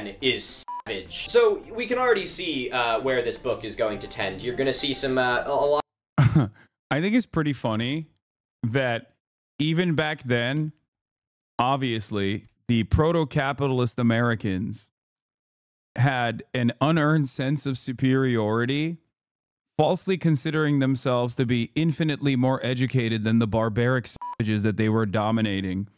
man is savage. So we can already see where this book is going to tend. You're going to see some a lot. I think it's pretty funny that even back then, obviously, the proto-capitalist Americans had an unearned sense of superiority, falsely considering themselves to be infinitely more educated than the barbaric savages that they were dominating.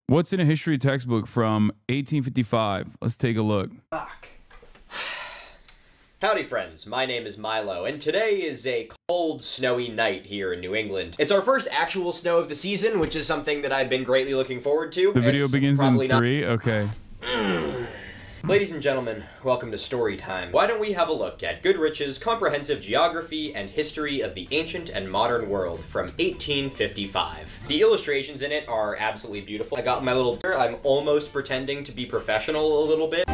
What's in a history textbook from 1855? Let's take a look. Fuck. Howdy friends, my name is Milo, and today is a cold, snowy night here in New England. It's our first actual snow of the season, which is something that I've been greatly looking forward to. The video begins in 3, okay. Ladies and gentlemen, welcome to story time. Why don't we have a look at Goodrich's Comprehensive Geography and History of the Ancient and Modern World from 1855. The illustrations in it are absolutely beautiful. I got my little... I'm almost pretending to be professional a little bit.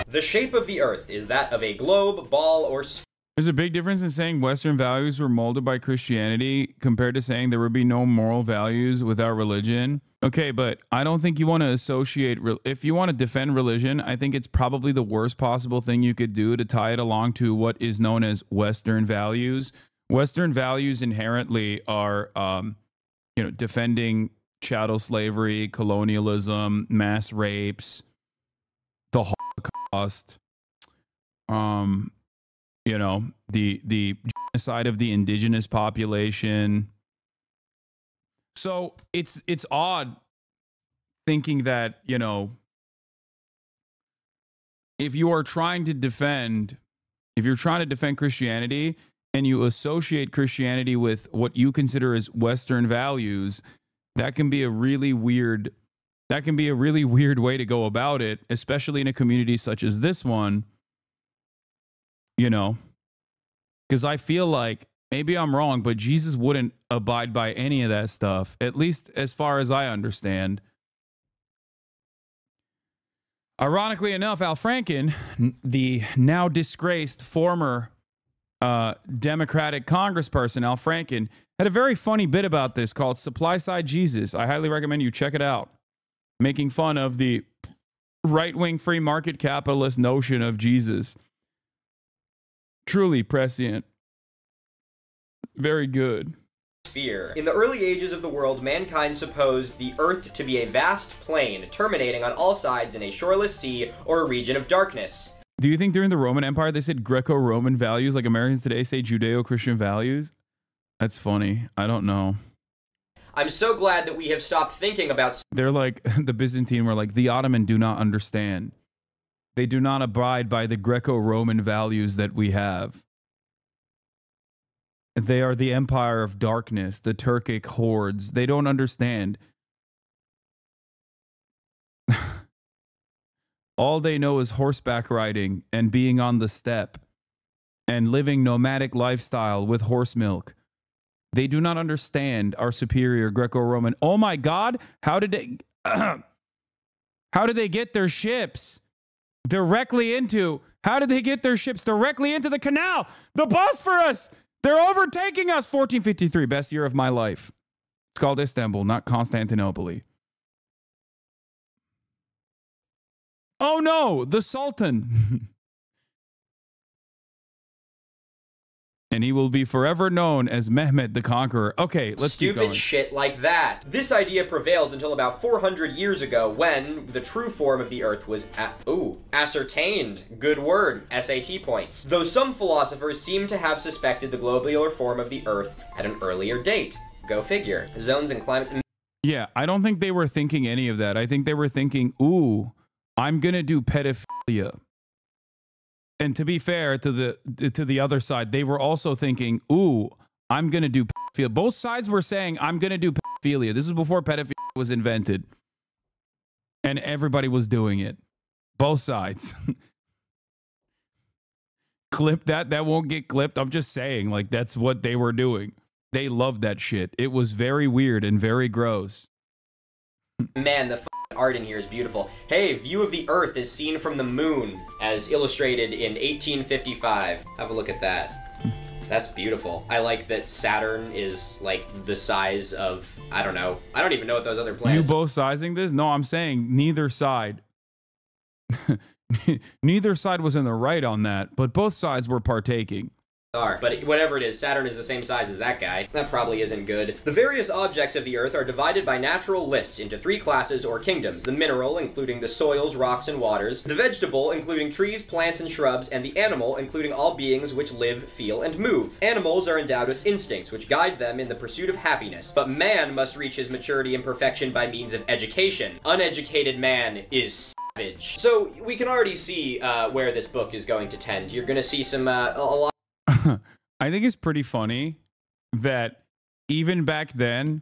The shape of the Earth is that of a globe, ball, or sphere. There's a big difference in saying Western values were molded by Christianity compared to saying there would be no moral values without religion. Okay, but I don't think you want to associate... If you want to defend religion, I think it's probably the worst possible thing you could do to tie it along to what is known as Western values. Western values inherently are, you know, defending chattel slavery, colonialism, mass rapes, the Holocaust, you know, the genocide of the indigenous population. So it's odd thinking that, you know, if you're trying to defend Christianity and you associate Christianity with what you consider as Western values, that can be a really weird way to go about it, especially in a community such as this one, you know, because I feel like, maybe I'm wrong, but Jesus wouldn't abide by any of that stuff, at least as far as I understand. Ironically enough, Al Franken, the now disgraced former Democratic congressperson, Al Franken, had a very funny bit about this called Supply Side Jesus. I highly recommend you check it out. Making fun of the right-wing free market capitalist notion of Jesus. Truly prescient. Very good. In the early ages of the world, mankind supposed the Earth to be a vast plain, terminating on all sides in a shoreless sea or a region of darkness. Do you think during the Roman Empire they said Greco-Roman values like Americans today say Judeo-Christian values? That's funny. I don't know. I'm so glad that we have stopped thinking about... They're like, the Byzantine were like, the Ottoman do not understand. They do not abide by the Greco-Roman values that we have. They are the empire of darkness, the Turkic hordes. They don't understand. All they know is horseback riding and being on the steppe and living nomadic lifestyle with horse milk. They do not understand our superior Greco-Roman. Oh my God, how did they get their ships directly into... How did they get their ships directly into the canal? The Bosphorus! They're overtaking us! 1453, best year of my life. It's called Istanbul, not Constantinople. Oh no, the Sultan. And he will be forever known as Mehmed the Conqueror. Okay, let's keep going. Stupid shit like that. This idea prevailed until about 400 years ago when the true form of the Earth was ascertained. Good word. SAT points. Though some philosophers seem to have suspected the globular form of the Earth at an earlier date. Go figure. Zones and climates... Yeah, I don't think they were thinking any of that. I think they were thinking, ooh, I'm gonna do pedophilia. And to be fair to the other side, they were also thinking, ooh, I'm going to do pedophilia. Both sides were saying, I'm going to do pedophilia. This is before pedophilia was invented. And everybody was doing it. Both sides. Clip that. That won't get clipped. I'm just saying, like, that's what they were doing. They loved that shit. It was very weird and very gross. Man, the art in here is beautiful. Hey, view of the Earth is seen from the moon, as illustrated in 1855. Have a look at that. That's beautiful. I like that Saturn is like the size of, I don't know. I don't even know what those other planets You both sizing this? No, I'm saying neither side. Neither side was in the right on that, but both sides were partaking. are. But whatever it is, Saturn is the same size as that guy. That probably isn't good. The various objects of the Earth are divided by natural lists into 3 classes or kingdoms. The mineral, including the soils, rocks, and waters. The vegetable, including trees, plants, and shrubs. And the animal, including all beings which live, feel, and move. Animals are endowed with instincts, which guide them in the pursuit of happiness. But man must reach his maturity and perfection by means of education. Uneducated man is savage. So we can already see where this book is going to tend. You're going to see some, a lot. I think it's pretty funny that even back then,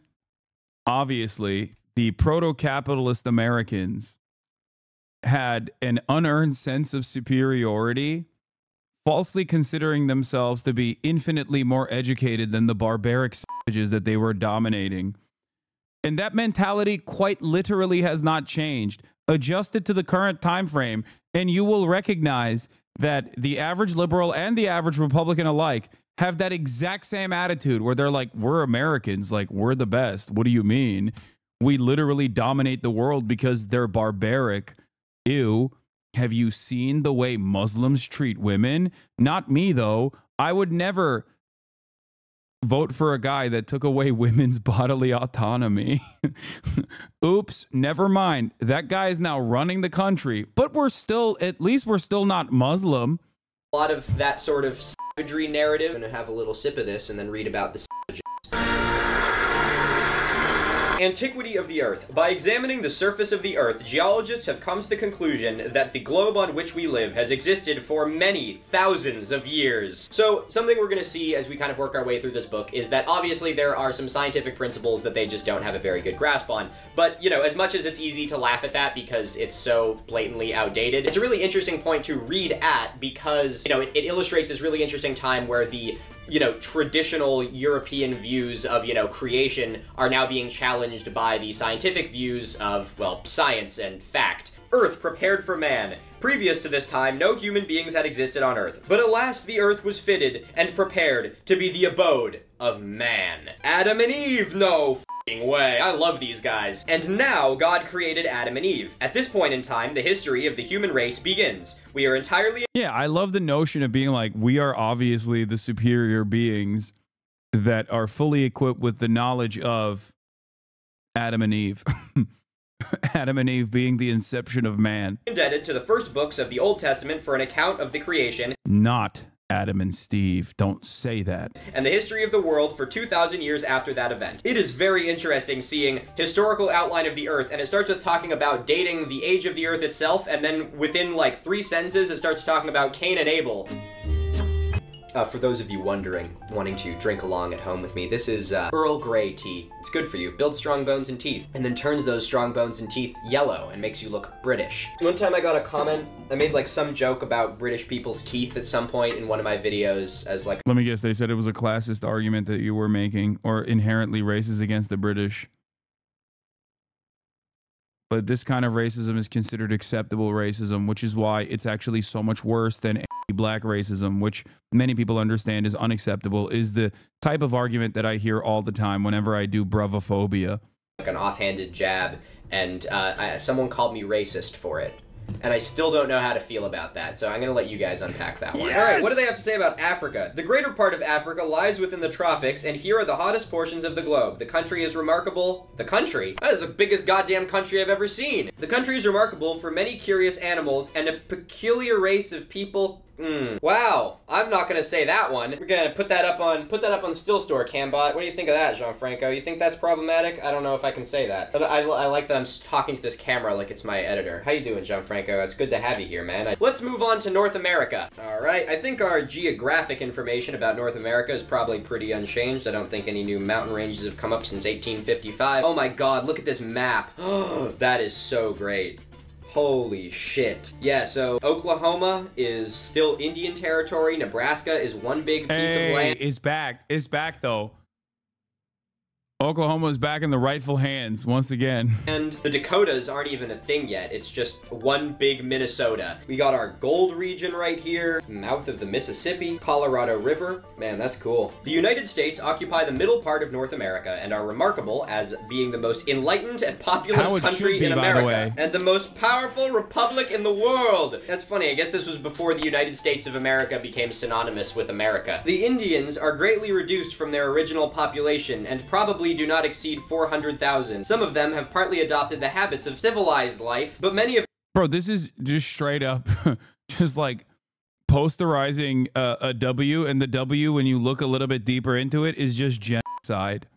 obviously, the proto-capitalist Americans had an unearned sense of superiority, falsely considering themselves to be infinitely more educated than the barbaric savages that they were dominating. And that mentality quite literally has not changed. Adjust it to the current time frame, and you will recognize that the average liberal and the average Republican alike have that exact same attitude where they're like, we're Americans, like, we're the best. What do you mean? We literally dominate the world because they're barbaric. Ew. Have you seen the way Muslims treat women? Not me, though. I would never vote for a guy that took away women's bodily autonomy. Oops, never mind. That guy is now running the country, but we're still, at least we're still not Muslim. A lot of that sort of savagery narrative. I'm gonna have a little sip of this and then read about the savages. Antiquity of the Earth. By examining the surface of the Earth, geologists have come to the conclusion that the globe on which we live has existed for many thousands of years. So, something we're going to see as we kind of work our way through this book is that obviously there are some scientific principles that they just don't have a very good grasp on. But, you know, as much as it's easy to laugh at that because it's so blatantly outdated, it's a really interesting point to read at because, you know, it illustrates this really interesting time where the traditional European views of, creation are now being challenged by the scientific views of, well, science and fact. Earth prepared for man. Previous to this time, no human beings had existed on Earth. But alas, the Earth was fitted and prepared to be the abode of man. Adam and Eve, no f***ing way. I love these guys. And now, God created Adam and Eve. At this point in time, the history of the human race begins. We are entirely... Yeah, I love the notion of being like, we are obviously the superior beings that are fully equipped with the knowledge of Adam and Eve. Adam and Eve being the inception of man. Indebted to the first books of the Old Testament for an account of the creation. Not Adam and Steve. Don't say that. And the history of the world for 2,000 years after that event. It is very interesting seeing historical outline of the Earth, and it starts with talking about dating the age of the Earth itself, and then within like 3 sentences it starts talking about Cain and Abel. For those of you wondering, wanting to drink along at home with me, this is Earl Grey tea. It's good for you. Builds strong bones and teeth, and then turns those strong bones and teeth yellow and makes you look British. One time I got a comment, I made like some joke about British people's teeth at some point in one of my videos as like... Let me guess, they said it was a classist argument that you were making, or inherently racist against the British. But this kind of racism is considered acceptable racism, which is why it's actually so much worse than anti-black racism, which many people understand is unacceptable, is the type of argument that I hear all the time whenever I do bravophobia. Like an offhanded jab, and someone called me racist for it. And I still don't know how to feel about that, so I'm gonna let you guys unpack that one. Yes! Alright, what do they have to say about Africa? The greater part of Africa lies within the tropics, and here are the hottest portions of the globe. The country is remarkable... The country? That is the biggest goddamn country I've ever seen! The country is remarkable for many curious animals and a peculiar race of people... Wow, I'm not gonna say that one. We're gonna put that up on Still Store, Cambot. What do you think of that, Gianfranco? You think that's problematic? I don't know if I can say that. But I like that I'm talking to this camera like it's my editor. How you doing, Gianfranco? It's good to have you here, man. Let's move on to North America. Alright, I think our geographic information about North America is probably pretty unchanged. I don't think any new mountain ranges have come up since 1855. Oh my god, look at this map. Oh, that is so great. Holy shit. Yeah, so Oklahoma is still Indian territory. Nebraska is one big piece of land. It's back. It's back, though. Oklahoma is back in the rightful hands once again. And the Dakotas aren't even a thing yet. It's just one big Minnesota. We got our gold region right here, mouth of the Mississippi, Colorado River. Man, that's cool. The United States occupy the middle part of North America and are remarkable as being the most enlightened and populous country in America and the most powerful republic in the world. That's funny. I guess this was before the United States of America became synonymous with America. The Indians are greatly reduced from their original population and probably do not exceed 400,000. Some of them have partly adopted the habits of civilized life, but many of— Bro, this is just straight up just like posterizing a W, and the W, when you look a little bit deeper into it, is just genocide.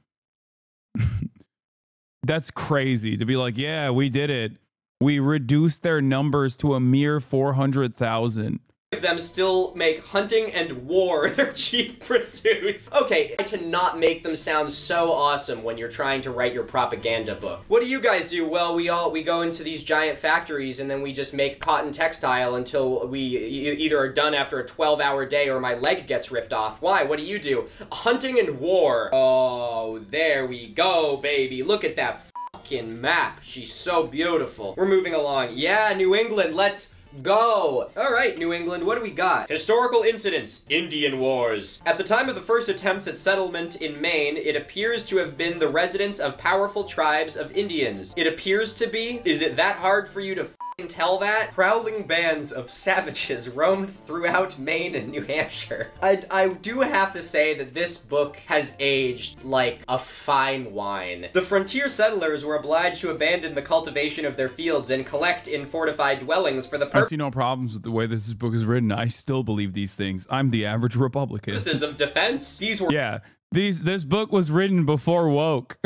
That's crazy to be like, yeah, we did it. We reduced their numbers to a mere 400,000. Of them still make hunting and war their chief pursuits. Okay, to not make them sound so awesome when you're trying to write your propaganda book. What do you guys do? Well, we go into these giant factories and then we just make cotton textile until we either are done after a 12-hour day or my leg gets ripped off. Why? What do you do? Hunting and war. Oh, there we go, baby. Look at that fucking map. She's so beautiful. We're moving along. Yeah, New England, let's go! Alright, New England, what do we got? Historical incidents. Indian Wars. At the time of the first attempts at settlement in Maine, it appears to have been the residence of powerful tribes of Indians. It appears to be? Is it that hard for you to f***ing tell that? Prowling bands of savages roamed throughout Maine and New Hampshire. I do have to say that this book has aged like a fine wine. The frontier settlers were obliged to abandon the cultivation of their fields and collect in fortified dwellings for the I see no problems with the way this book is written. I still believe these things. I'm the average Republican. Purposes of defense. These were— yeah, this book was written before woke.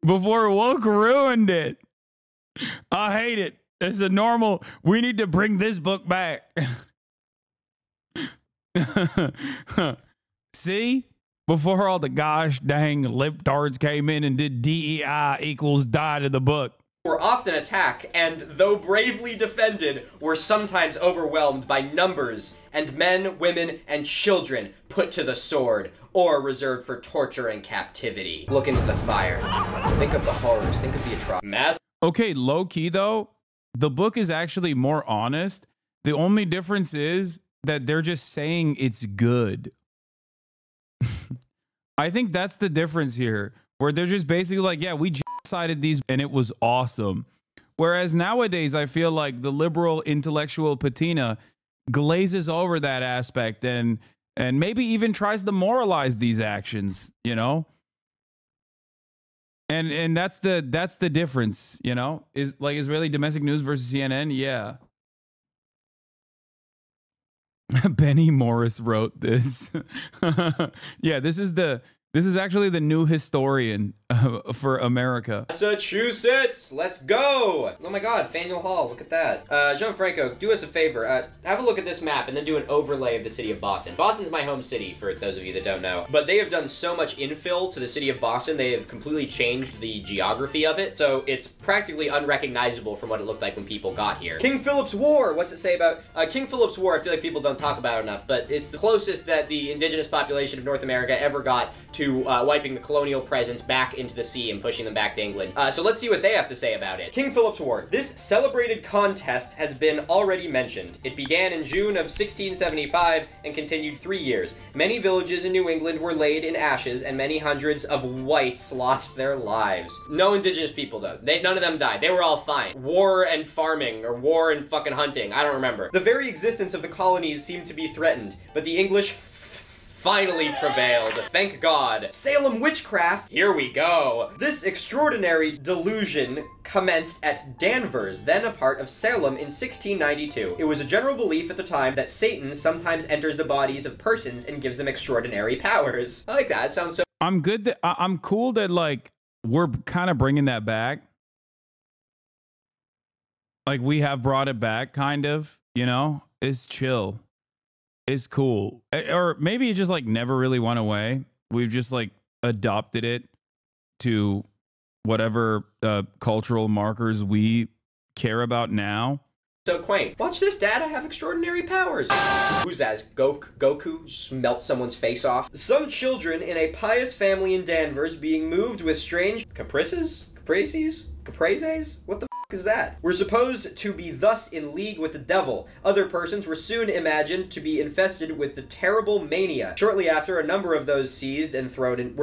Before woke ruined it. I hate it. It's a normal, we need to bring this book back. See? Before all the gosh dang libtards came in and did DEI equals die to the book. Were often attacked, and though bravely defended, were sometimes overwhelmed by numbers, and men, women, and children put to the sword, or reserved for torture and captivity. Look into the fire. Think of the horrors. Think of the atrocities. Okay, low key though, the book is actually more honest. The only difference is that they're just saying it's good. I think that's the difference here, where they're just basically like, yeah, we genocided these and it was awesome. Whereas nowadays, I feel like the liberal intellectual patina glazes over that aspect and maybe even tries to moralize these actions, you know? And that's the difference, you know? Is like Israeli domestic news versus CNN, yeah. Benny Morris wrote this. Yeah, this is actually the new historian for America. Massachusetts, let's go! Oh my god, Faneuil Hall, look at that. Gianfranco, do us a favor. Have a look at this map and then do an overlay of the city of Boston. Boston's my home city, for those of you that don't know. But they have done so much infill to the city of Boston, they have completely changed the geography of it, so it's practically unrecognizable from what it looked like when people got here. King Philip's War, what's it say about— King Philip's War, I feel like people don't talk about enough, but it's the closest that the indigenous population of North America ever got to wiping the colonial presence back into the sea and pushing them back to England. So let's see what they have to say about it. King Philip's War. This celebrated contest has been already mentioned. It began in June of 1675 and continued 3 years. Many villages in New England were laid in ashes and many hundreds of whites lost their lives. No indigenous people though. None of them died. They were all fine. War and farming, or war and fucking hunting. I don't remember. The very existence of the colonies seemed to be threatened, but the English finally prevailed. Thank God. Salem witchcraft. Here we go. This extraordinary delusion commenced at Danvers, then a part of Salem, in 1692. It was a general belief at the time that Satan sometimes enters the bodies of persons and gives them extraordinary powers. I like that. It sounds so— I'm good that I'm cool that like we're kind of bringing that back. Like we have brought it back, kind of, you know? It's chill. It's cool. Or maybe it just like never really went away. We've just like adopted it to whatever cultural markers we care about now. So quaint. Watch this, Dad, I have extraordinary powers. Who's that? Is Goku just melt someone's face off? Some children in a pious family in Danvers being moved with strange caprices? What the f is that? Were supposed to be thus in league with the devil. Other persons were soon imagined to be infested with the terrible mania. Shortly after, a number of those were seized and thrown in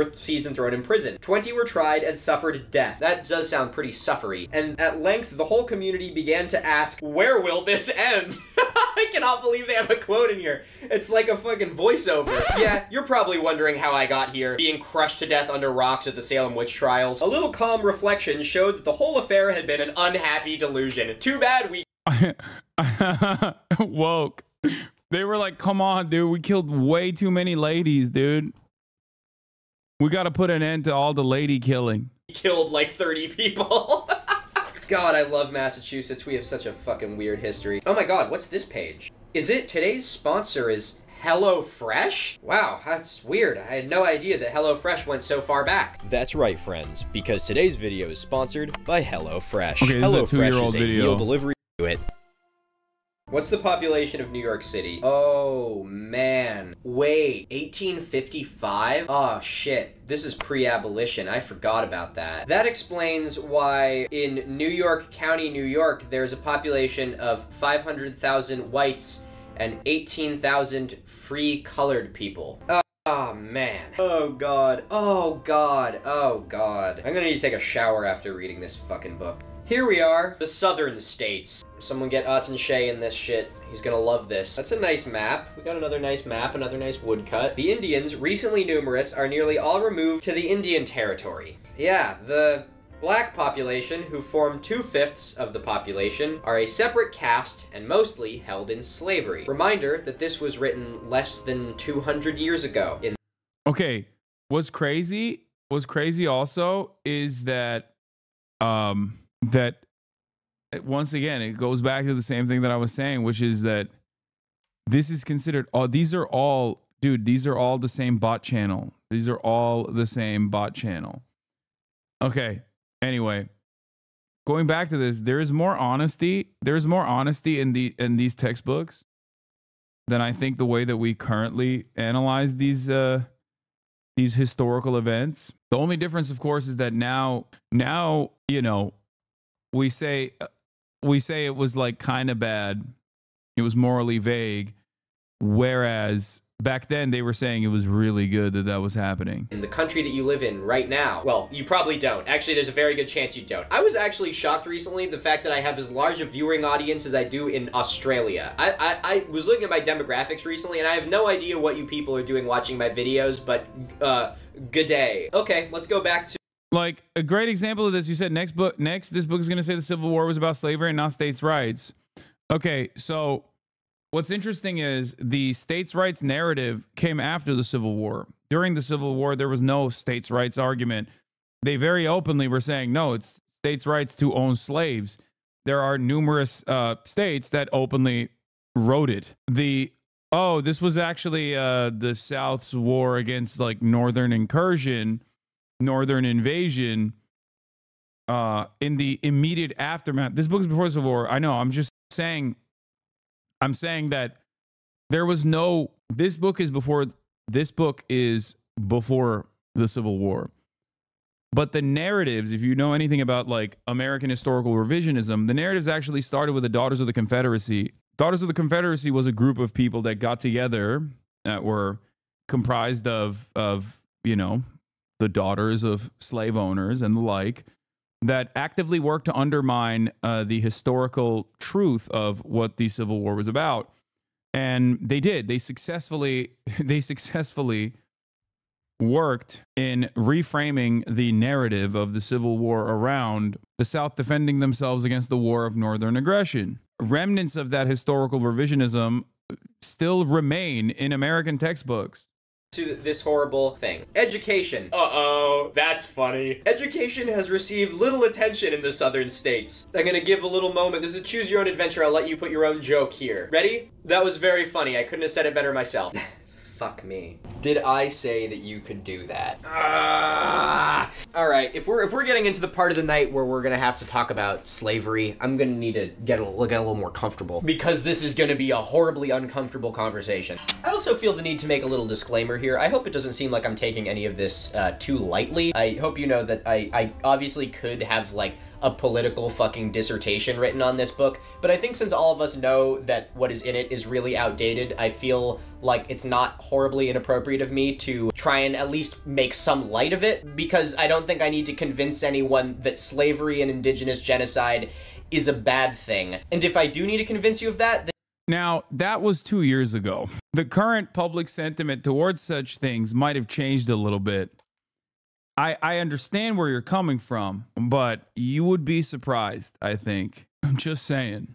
prison. 20 were tried and suffered death. That does sound pretty suffery. And at length, the whole community began to ask, where will this end? I cannot believe they have a quote in here. It's like a fucking voiceover. Yeah, you're probably wondering how I got here, being crushed to death under rocks at the Salem witch trials. A little calm reflection showed that the whole affair had been an unhappy delusion. Too bad we woke. They were like, come on, dude, we killed way too many ladies, dude. We gotta put an end to all the lady killing. Killed like 30 people. God, I love Massachusetts. We have such a fucking weird history. Oh my God, what's this page? Is it today's sponsor is HelloFresh? Wow, that's weird. I had no idea that HelloFresh went so far back. That's right, friends, because today's video is sponsored by HelloFresh. Okay, this is a 2-year-old video. Meal delivery to it. What's the population of New York City? Oh, man. Wait, 1855? Oh, shit. This is pre-abolition. I forgot about that. That explains why in New York County, New York, there's a population of 500,000 whites and 18,000 free colored people. Oh, man. Oh, God. Oh, God. Oh, God. I'm gonna need to take a shower after reading this fucking book. Here we are, the southern states. Someone get Aten Shea in this shit. He's gonna love this. That's a nice map. We got another nice map, another nice woodcut. The Indians, recently numerous, are nearly all removed to the Indian Territory. Yeah, the black population, who form 2/5 of the population, are a separate caste and mostly held in slavery. Reminder that this was written less than 200 years ago. Okay, what's crazy also is that, that once again, it goes back to the same thing that I was saying, which is that this is considered, these are all the same bot channel. These are all the same bot channel. Okay. Anyway, going back to this, there is more honesty. There's more honesty in these textbooks than I think the way that we currently analyze these historical events. The only difference, of course, is that now, you know, we say it was like kind of bad. It was morally vague. Whereas back then they were saying it was really good that was happening. In the country that you live in right now, well, you probably don't. Actually, there's a very good chance you don't. I was actually shocked recently the fact that I have as large a viewing audience as I do in Australia. I was looking at my demographics recently and I have no idea what you people are doing watching my videos, but good day. Okay, let's go back to like a great example of this. You said this book is going to say the Civil War was about slavery and not states' rights. Okay, so what's interesting is the states' rights narrative came after the Civil War. During the Civil War, there was no states' rights argument. They very openly were saying, no, it's states' rights to own slaves. There are numerous states that openly wrote it. This was actually the South's war against like Northern invasion in the immediate aftermath. This book is before the Civil War. I know. I'm saying that there was no. This book is before the Civil War. But the narratives, if you know anything about like American historical revisionism, the narratives actually started with the Daughters of the Confederacy. Daughters of the Confederacy was a group of people that got together that were comprised of you know, the daughters of slave owners and the like, that actively worked to undermine the historical truth of what the Civil War was about. And they did. They successfully worked in reframing the narrative of the Civil War around the South defending themselves against the war of Northern aggression. Remnants of that historical revisionism still remain in American textbooks. To this horrible thing. Education. Uh-oh, that's funny. Education has received little attention in the southern states. I'm gonna give a little moment. This is a choose your own adventure. I'll let you put your own joke here. Ready? That was very funny. I couldn't have said it better myself. Fuck me. Did I say that you could do that? All right, if we're getting into the part of the night where we're gonna have to talk about slavery, I'm gonna need to get a little more comfortable, because this is gonna be a horribly uncomfortable conversation. I also feel the need to make a little disclaimer here. I hope it doesn't seem like I'm taking any of this too lightly. I hope you know that I obviously could have like a political fucking dissertation written on this book, but I think since all of us know that what is in it is really outdated, I feel like it's not horribly inappropriate of me to try and at least make some light of it, because I don't think I need to convince anyone that slavery and indigenous genocide is a bad thing. And if I do need to convince you of that, then now, that was 2 years ago. The current public sentiment towards such things might have changed a little bit. I understand where you're coming from, but you would be surprised, I think. I'm just saying.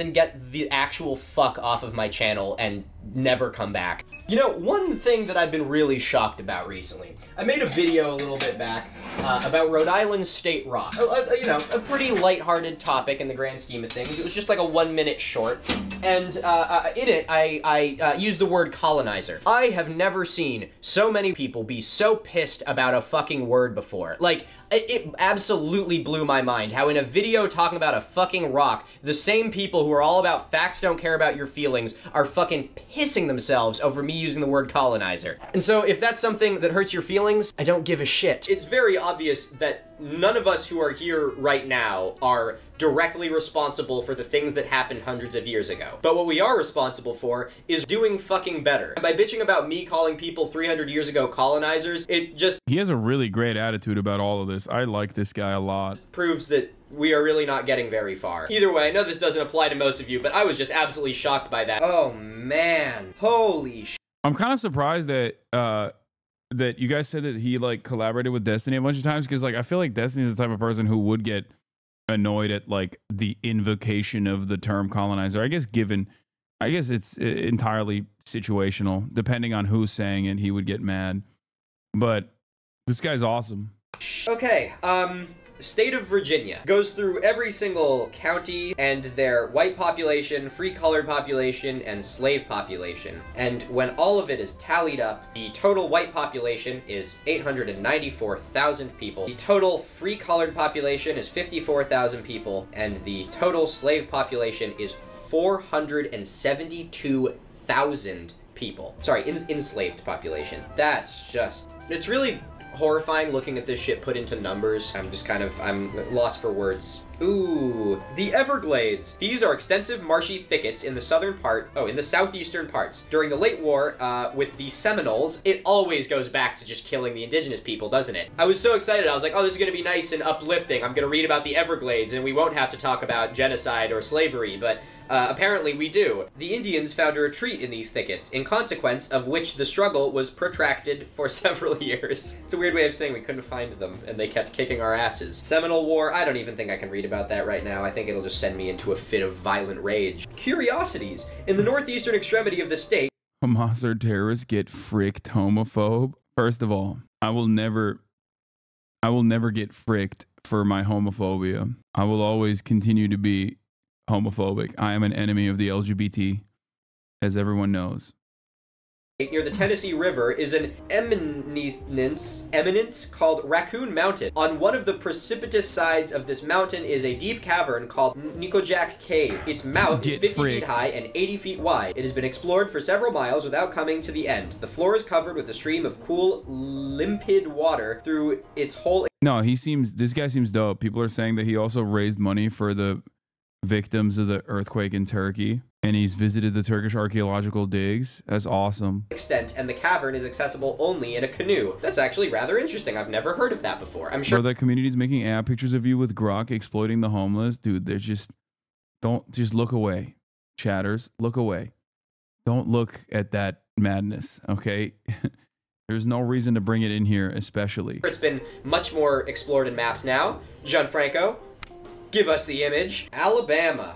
then get the actual fuck off of my channel and never come back. You know, one thing that I've been really shocked about recently, I made a video a little bit back about Rhode Island state rock. You know, a pretty lighthearted topic in the grand scheme of things. It was just like a 1-minute short, and in it, I used the word colonizer. I have never seen so many people be so pissed about a fucking word before. Like, it absolutely blew my mind how in a video talking about a fucking rock, the same people who are all about facts don't care about your feelings are fucking pissing themselves over me using the word colonizer. And so if that's something that hurts your feelings, I don't give a shit. It's very obvious that none of us who are here right now are directly responsible for the things that happened hundreds of years ago. But what we are responsible for is doing fucking better. And by bitching about me calling people 300 years ago colonizers, it just... He has a really great attitude about all of this. I like this guy a lot. ...proves that we are really not getting very far. Either way, I know this doesn't apply to most of you, but I was just absolutely shocked by that. Oh man, holy sh... I'm kind of surprised that, that you guys said that he like collaborated with Destiny a bunch of times, because like I feel like Destiny is the type of person who would get annoyed at like the invocation of the term colonizer. I guess it's entirely situational. Depending on who's saying it, he would get mad. But this guy's awesome. Okay, State of Virginia goes through every single county and their white population, free colored population, and slave population. And when all of it is tallied up, the total white population is 894,000 people. The total free colored population is 54,000 people, and the total slave population is 472,000 people. Sorry, enslaved population. That's just... It's really horrifying looking at this shit put into numbers. I'm lost for words. Ooh, the Everglades. These are extensive marshy thickets in the southeastern parts. During the late war, with the Seminoles, it always goes back to just killing the indigenous people, doesn't it? I was so excited, I was like, oh, this is gonna be nice and uplifting. I'm gonna read about the Everglades, and we won't have to talk about genocide or slavery, but apparently we do. The Indians found a retreat in these thickets, in consequence of which the struggle was protracted for several years. It's a weird way of saying we couldn't find them, and they kept kicking our asses. Seminole War, I don't even think I can read about that right now. I think it'll just send me into a fit of violent rage. Curiosities. In the northeastern extremity of the state... Hamas or terrorists get fricked homophobe. First of all, I will never get fricked for my homophobia. I will always continue to be homophobic. I am an enemy of the LGBT, as everyone knows. Near the Tennessee River is an eminence called Raccoon Mountain. On one of the precipitous sides of this mountain is a deep cavern called Nickajack Cave. Its mouth is 50 feet high and 80 feet wide. It has been explored for several miles without coming to the end. The floor is covered with a stream of cool, limpid water through its whole... No, this guy seems dope. People are saying that he also raised money for the victims of the earthquake in Turkey, and he's visited the Turkish archaeological digs. That's awesome. Extent, and the cavern is accessible only in a canoe. That's actually rather interesting. I've never heard of that before. I'm sure that community's making app pictures of you with grok exploiting the homeless. Dude, they're just... Just look away. Chatters, look away. Don't look at that madness, okay? There's no reason to bring it in here, especially. It's been much more explored and mapped now. Gianfranco, give us the image. Alabama.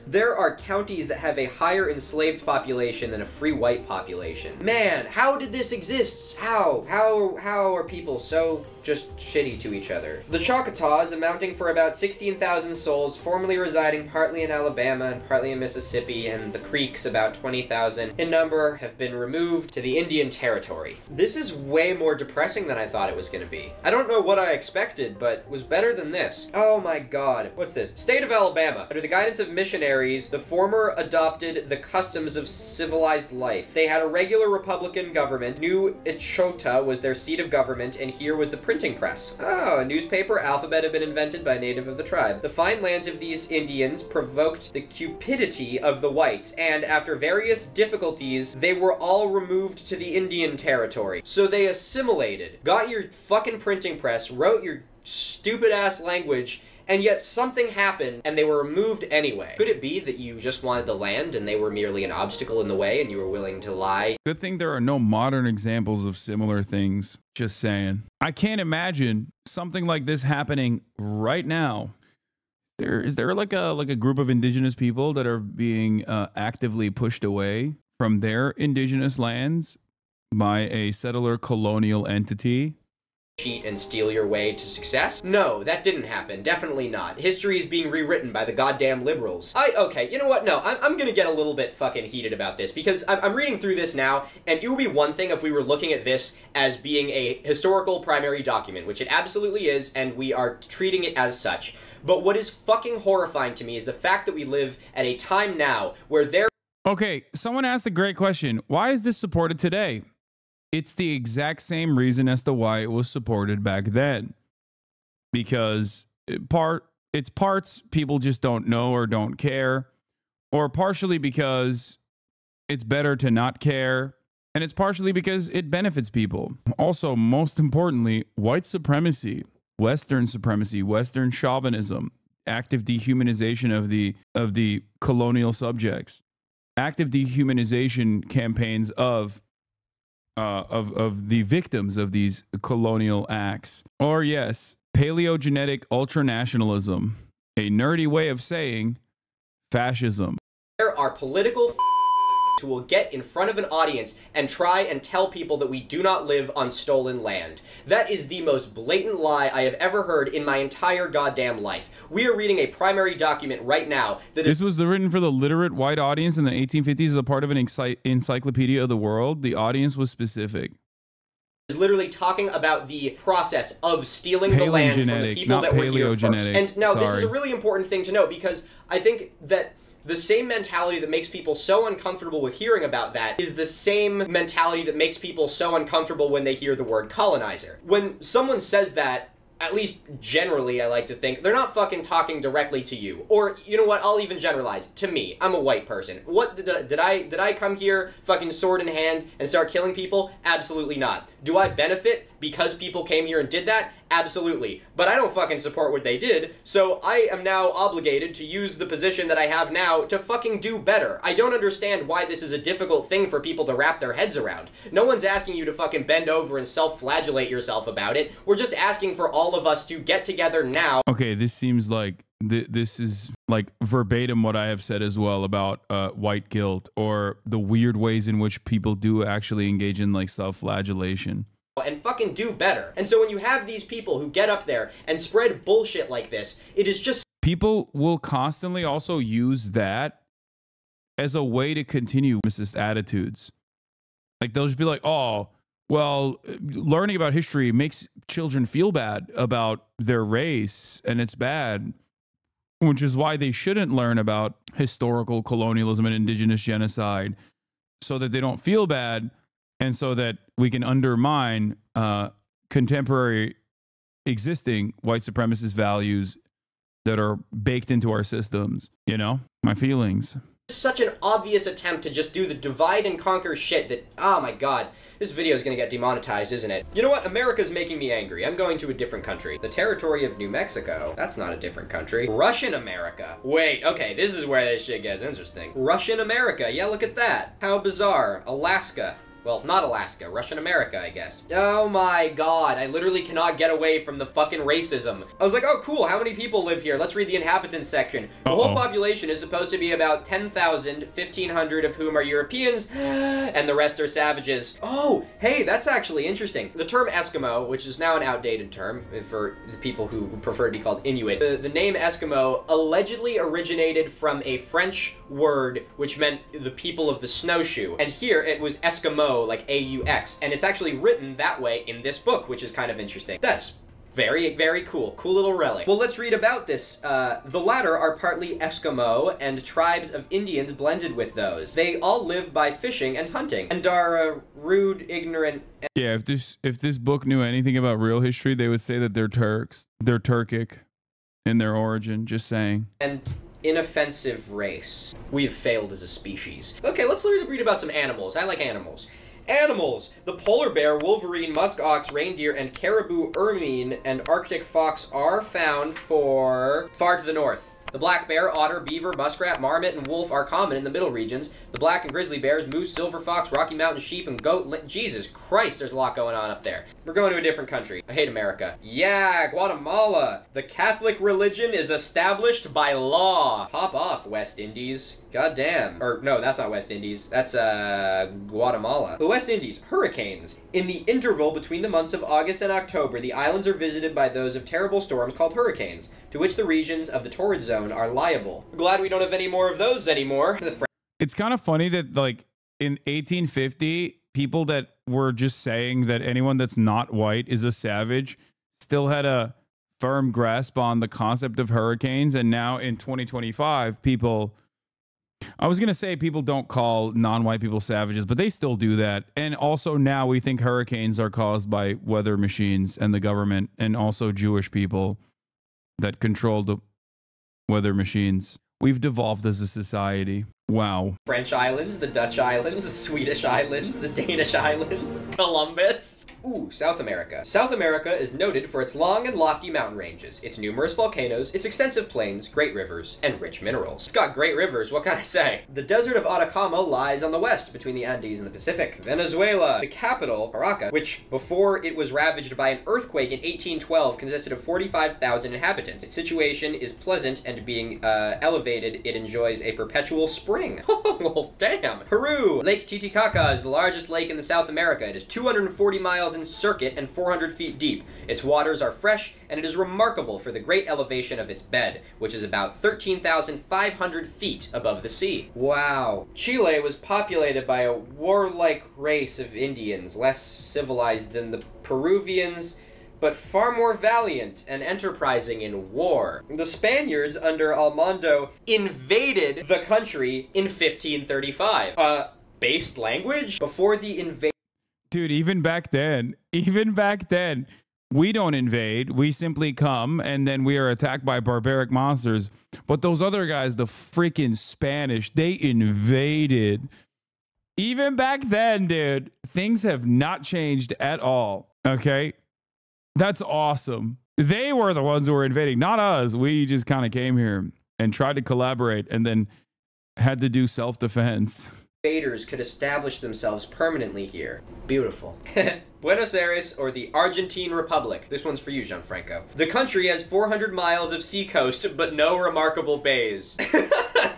There are counties that have a higher enslaved population than a free white population. Man, how did this exist? How are people so just shitty to each other? The Choctaws, amounting for about 16,000 souls, formerly residing partly in Alabama and partly in Mississippi, and the Creeks, about 20,000 in number, have been removed to the Indian Territory. This is way more depressing than I thought it was gonna be. I don't know what I expected, but it was better than this. Oh my god. What's this? State of Alabama. Under the guidance of missionaries, the former adopted the customs of civilized life. They had a regular Republican government. New Echota was their seat of government, and here was the printing press. Oh, a newspaper alphabet had been invented by a native of the tribe. The fine lands of these Indians provoked the cupidity of the whites, and after various difficulties, they were all removed to the Indian Territory. So they assimilated, got your fucking printing press, wrote your stupid-ass language, and yet something happened and they were removed anyway. Could it be that you just wanted the land and they were merely an obstacle in the way and you were willing to lie? Good thing there are no modern examples of similar things. Just saying. I can't imagine something like this happening right now. Is there like a group of indigenous people that are being actively pushed away from their indigenous lands by a settler colonial entity? Cheat and steal your way to success? No, that didn't happen. Definitely not. History is being rewritten by the goddamn liberals. Okay, you know what? No, I'm gonna get a little bit fucking heated about this because I'm reading through this now, and it would be one thing if we were looking at this as being a historical primary document, which it absolutely is, and we are treating it as such. But what is fucking horrifying to me is the fact that we live at a time now where there— Okay, someone asked a great question. Why is this supported today? It's the exact same reason as to why it was supported back then. Because it's parts people just don't know or don't care, or partially because it's better to not care, and it's partially because it benefits people. Also, most importantly, white supremacy, Western supremacy, Western chauvinism, active dehumanization of the colonial subjects, active dehumanization campaigns of the victims of these colonial acts. Or yes, paleogenetic ultranationalism, a nerdy way of saying fascism. There are political who will get in front of an audience and try and tell people that we do not live on stolen land. That is the most blatant lie I have ever heard in my entire goddamn life. We are reading a primary document right now that This was written for the literate white audience in the 1850s as a part of an encyclopedia of the world. The audience was specific. Is literally talking about the process of stealing the land from the people that were here first. And now this is a really important thing to note because I think that the same mentality that makes people so uncomfortable with hearing about that is the same mentality that makes people so uncomfortable when they hear the word colonizer. When someone says that, at least generally, I like to think, they're not fucking talking directly to you. Or, you know what, I'll even generalize. To me, I'm a white person. What, did I come here fucking sword in hand and start killing people? Absolutely not. Do I benefit because people came here and did that? Absolutely. But I don't fucking support what they did, so I am now obligated to use the position that I have now to fucking do better. I don't understand why this is a difficult thing for people to wrap their heads around. No one's asking you to fucking bend over and self-flagellate yourself about it. We're just asking for all of us to get together now. Okay, this seems like this is like verbatim what I have said as well about white guilt or the weird ways in which people do actually engage in like self-flagellation. And fucking do better. And so when you have these people who get up there and spread bullshit like this, it is just— People will constantly also use that as a way to continue racist attitudes. Like they'll just be like, oh, well, learning about history makes children feel bad about their race and it's bad, which is why they shouldn't learn about historical colonialism and indigenous genocide so that they don't feel bad. And so that we can undermine contemporary existing white supremacist values that are baked into our systems. You know, my feelings. Such an obvious attempt to just do the divide and conquer shit that, oh my god, this video is gonna get demonetized, isn't it? You know what? America's making me angry. I'm going to a different country. The territory of New Mexico. That's not a different country. Russian America. Wait, okay, this is where this shit gets interesting. Russian America. Yeah, look at that. How bizarre. Alaska. Well, not Alaska. Russian America, I guess. Oh my god, I literally cannot get away from the fucking racism. I was like, oh cool, how many people live here? Let's read the inhabitants section. The whole population is supposed to be about 10,000, 1,500 of whom are Europeans, and the rest are savages. Oh, hey, that's actually interesting. The term Eskimo, which is now an outdated term for the people who prefer to be called Inuit, the name Eskimo allegedly originated from a French word which meant the people of the snowshoe. And here it was Eskimo, like A-U-X, and it's actually written that way in this book, which is kind of interesting. That's very, very cool. Cool little relic. Well, let's read about this. The latter are partly Eskimo and tribes of Indians blended with those. They all live by fishing and hunting and are rude, ignorant. Yeah, if this book knew anything about real history, they would say that they're Turks. They're Turkic in their origin, just saying. And inoffensive race. We've failed as a species. Okay, let's read about some animals. I like animals. Animals! The polar bear, wolverine, musk ox, reindeer, and caribou, ermine, and arctic fox are found far to the north. The black bear, otter, beaver, muskrat, marmot, and wolf are common in the middle regions. The black and grizzly bears, moose, silver fox, Rocky Mountain sheep, and goat. Jesus Christ, there's a lot going on up there. We're going to a different country. I hate America. Yeah, Guatemala. The Catholic religion is established by law. Pop off, West Indies. God damn. Or, no, that's not West Indies. That's, Guatemala. The West Indies. Hurricanes. In the interval between the months of August and October, the islands are visited by those of terrible storms called hurricanes, to which the regions of the torrid zone are liable. Glad we don't have any more of those anymore. It's kind of funny that, like, in 1850, people that were just saying that anyone that's not white is a savage still had a firm grasp on the concept of hurricanes, and now in 2025, people... I was going to say people don't call non-white people savages, but they still do that. And also now we think hurricanes are caused by weather machines and the government, and also Jewish people that control the weather machines. We've devolved as a society. Wow. French islands, the Dutch islands, the Swedish islands, the Danish islands, Columbus. Ooh, South America. South America is noted for its long and lofty mountain ranges, its numerous volcanoes, its extensive plains, great rivers, and rich minerals. It's got great rivers, what can I say? The desert of Atacama lies on the west between the Andes and the Pacific. Venezuela. The capital, Caracas, which before it was ravaged by an earthquake in 1812 consisted of 45,000 inhabitants. Its situation is pleasant, and being elevated, it enjoys a perpetual spring. Oh, damn. Peru. Lake Titicaca is the largest lake in South America. It is 240 miles in circuit and 400 feet deep. Its waters are fresh, and it is remarkable for the great elevation of its bed, which is about 13,500 feet above the sea. Wow. Chile was populated by a warlike race of Indians, less civilized than the Peruvians, but far more valiant and enterprising in war. The Spaniards under Almondo invaded the country in 1535. Based language? Before the invasion. Dude, even back then, we don't invade. We simply come, and then we are attacked by barbaric monsters. But those other guys, the freaking Spanish, they invaded. Even back then, dude, things have not changed at all. Okay? That's awesome. They were the ones who were invading, not us. We just kind of came here and tried to collaborate and then had to do self-defense. Invaders could establish themselves permanently here. Beautiful. Buenos Aires, or the Argentine Republic. This one's for you, Gianfranco. The country has 400 miles of seacoast, but no remarkable bays.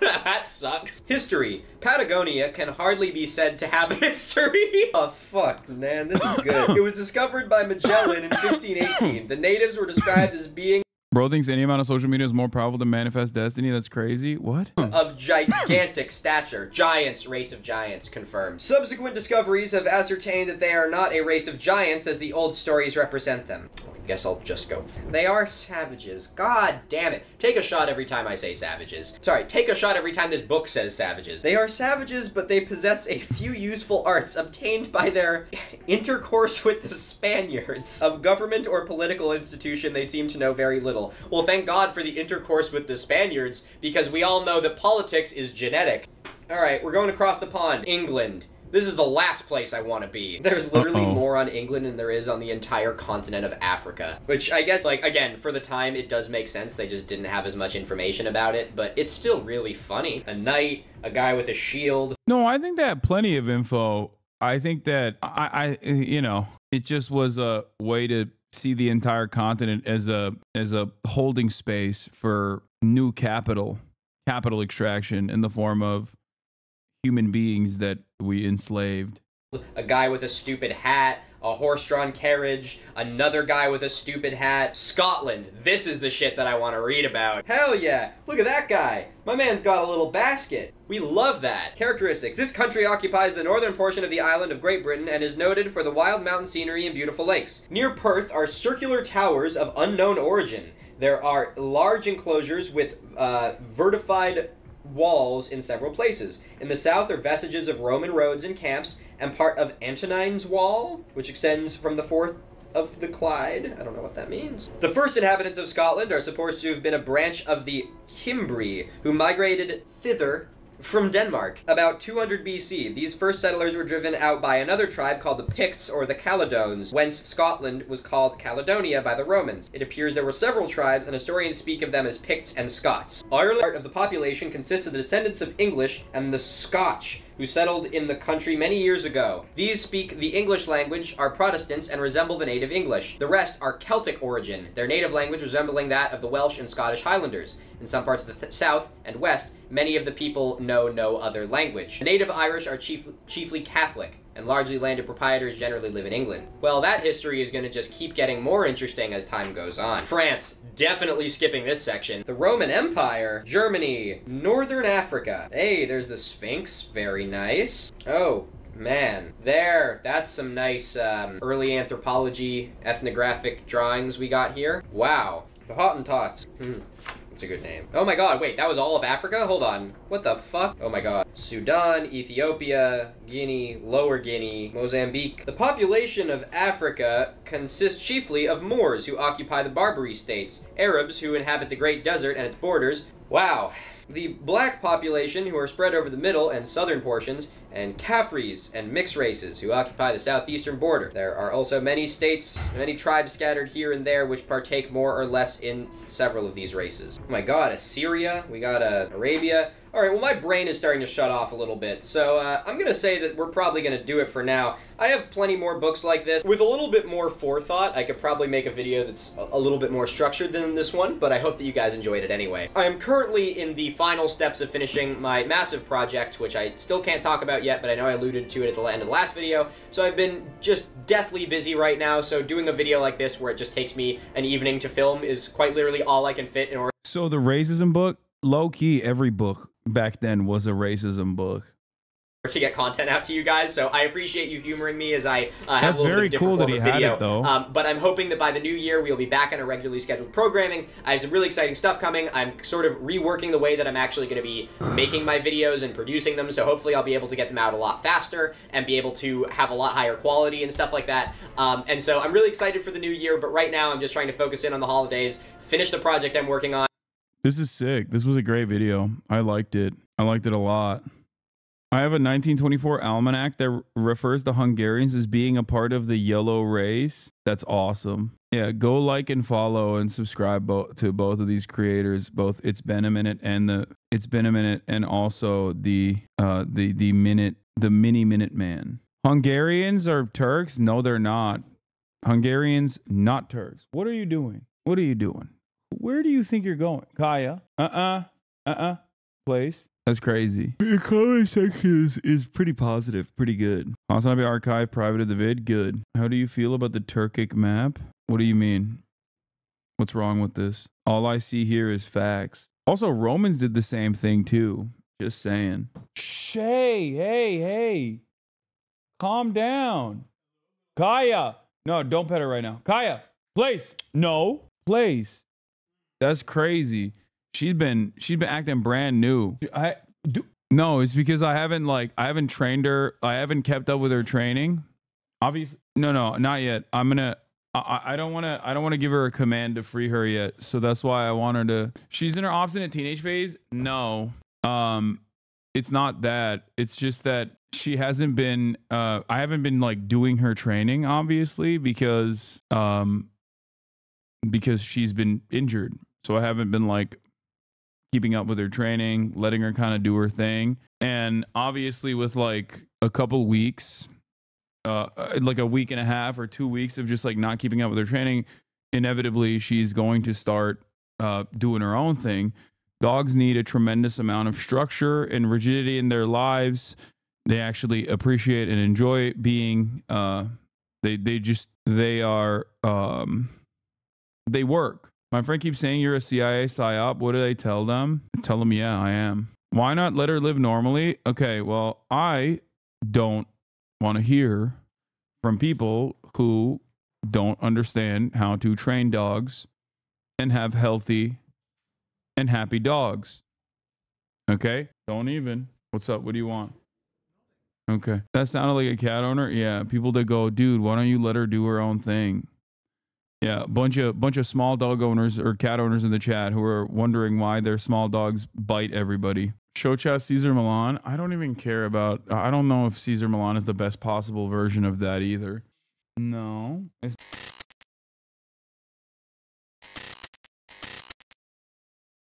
That sucks. History. Patagonia can hardly be said to have history. Oh, fuck, man, this is good. It was discovered by Magellan in 1518. The natives were described as being Bro thinks any amount of social media is more powerful than manifest destiny. That's crazy. What? Of gigantic stature. Giants, race of giants, confirmed. Subsequent discoveries have ascertained that they are not a race of giants as the old stories represent them. I guess I'll just go. They are savages. God damn it. Take a shot every time I say savages. Sorry, take a shot every time this book says savages. They are savages, but they possess a few useful arts obtained by their intercourse with the Spaniards. Of government or political institution, they seem to know very little. Well, thank God for the intercourse with the Spaniards, because we all know that politics is genetic. Alright, we're going across the pond. England. This is the last place I want to be. There's literally more on England than there is on the entire continent of Africa. Which I guess, like, again, for the time, it does make sense. They just didn't have as much information about it, but it's still really funny. A knight, a guy with a shield. No, I think they have plenty of info I think that you know, it just was a way to see the entire continent as a holding space for new capital extraction in the form of human beings that we enslaved. A guy with a stupid hat, a horse-drawn carriage, another guy with a stupid hat. Scotland, this is the shit that I want to read about. Hell yeah, look at that guy. My man's got a little basket. We love that. Characteristics. This country occupies the northern portion of the island of Great Britain and is noted for the wild mountain scenery and beautiful lakes. Near Perth are circular towers of unknown origin. There are large enclosures with vertified walls in several places. In the south are vestiges of Roman roads and camps, and part of Antonine's Wall, which extends from the Forth of the Clyde. I don't know what that means. The first inhabitants of Scotland are supposed to have been a branch of the Cimbri, who migrated thither from Denmark about 200 BC. These first settlers were driven out by another tribe called the Picts or the Caledones, whence Scotland was called Caledonia by the Romans. It appears there were several tribes, and historians speak of them as Picts and Scots. Ireland, part of the population consists of the descendants of English and the Scotch, who settled in the country many years ago. These speak the English language, are Protestants, and resemble the native English. The rest are Celtic origin, their native language resembling that of the Welsh and Scottish Highlanders. In some parts of the south and west, many of the people know no other language. The native Irish are chiefly Catholic, and largely landed proprietors generally live in England. Well, that history is going to just keep getting more interesting as time goes on. France, definitely skipping this section. The Roman Empire, Germany, Northern Africa. Hey, there's the Sphinx, very nice. Oh, man, that's some nice early anthropology ethnographic drawings we got here. Wow, the Hottentots. That's a good name. Oh my god, wait, that was all of Africa? Hold on. What the fuck? Oh my god. Sudan, Ethiopia, Guinea, Lower Guinea, Mozambique. The population of Africa consists chiefly of Moors who occupy the Barbary states, Arabs who inhabit the Great Desert and its borders. Wow. The black population, who are spread over the middle and southern portions, and Caffres and mixed races, who occupy the southeastern border. There are also many states, many tribes scattered here and there, which partake more or less in several of these races. Oh my god, Assyria, we got Arabia. Alright, well my brain is starting to shut off a little bit, so I'm gonna say that we're probably gonna do it for now. I have plenty more books like this. With a little bit more forethought, I could probably make a video that's a little bit more structured than this one, but I hope that you guys enjoyed it anyway. I am currently in the final steps of finishing my massive project, which I still can't talk about yet, but I know I alluded to it at the end of the last video, so I've been just deathly busy right now, so doing a video like this where it just takes me an evening to film is quite literally all I can fit in order. So the racism book, low-key, every book back then was a racism book to get content out to you guys, so I appreciate you humoring me as I have That's a little very bit cool different that he form of video. had it, though. But I'm hoping that by the new year we'll be back on a regularly scheduled programming. I have some really exciting stuff coming. I'm sort of reworking the way that I'm actually going to be making my videos and producing them, so hopefully I'll be able to get them out a lot faster and be able to have a lot higher quality and stuff like that. And so I'm really excited for the new year, but right now I'm just trying to focus in on the holidays, finish the project I'm working on. This is sick. This was a great video. I liked it. I liked it a lot. I have a 1924 almanac that refers to Hungarians as being a part of the yellow race. That's awesome. Yeah, go like and follow and subscribe to both of these creators, both It's Been a Minute and and also the Miniminuteman. Hungarians are Turks? No, they're not. Hungarians, not Turks. What are you doing? What are you doing? Where do you think you're going? Kaya? Place? That's crazy. The comment section is pretty positive, pretty good. HasanAbi archive, private of the vid, good. How do you feel about the Turkic map? What do you mean? What's wrong with this? All I see here is facts. Also, Romans did the same thing too. Just saying. Hey. Calm down. Kaya. No, don't pet her right now. Kaya, place. No, place. That's crazy. She's been acting brand new. No, it's because I haven't trained her. I haven't kept up with her training. Obviously, no, not yet. I don't want to give her a command to free her yet. So that's why I want her to. She's in her obstinate teenage phase. No, it's not that. It's just that she hasn't been. I haven't been like doing her training, obviously, because she's been injured. So I haven't been like keeping up with her training, letting her kind of do her thing. And obviously with like a couple weeks like a week and a half or 2 weeks of just like not keeping up with her training, inevitably she's going to start doing her own thing. Dogs need a tremendous amount of structure and rigidity in their lives. They actually appreciate and enjoy being they work. My friend keeps saying you're a CIA psyop. What do I tell them? Tell them, yeah, I am. Why not let her live normally? Okay, well, I don't want to hear from people who don't understand how to train dogs and have healthy and happy dogs. Okay? Don't even. What's up? What do you want? Okay. That sounded like a cat owner. Yeah, people that go, dude, why don't you let her do her own thing? Yeah, bunch of small dog owners or cat owners in the chat who are wondering why their small dogs bite everybody. Show chat Caesar Milan. I don't even care about. I don't know if Caesar Milan is the best possible version of that either. No.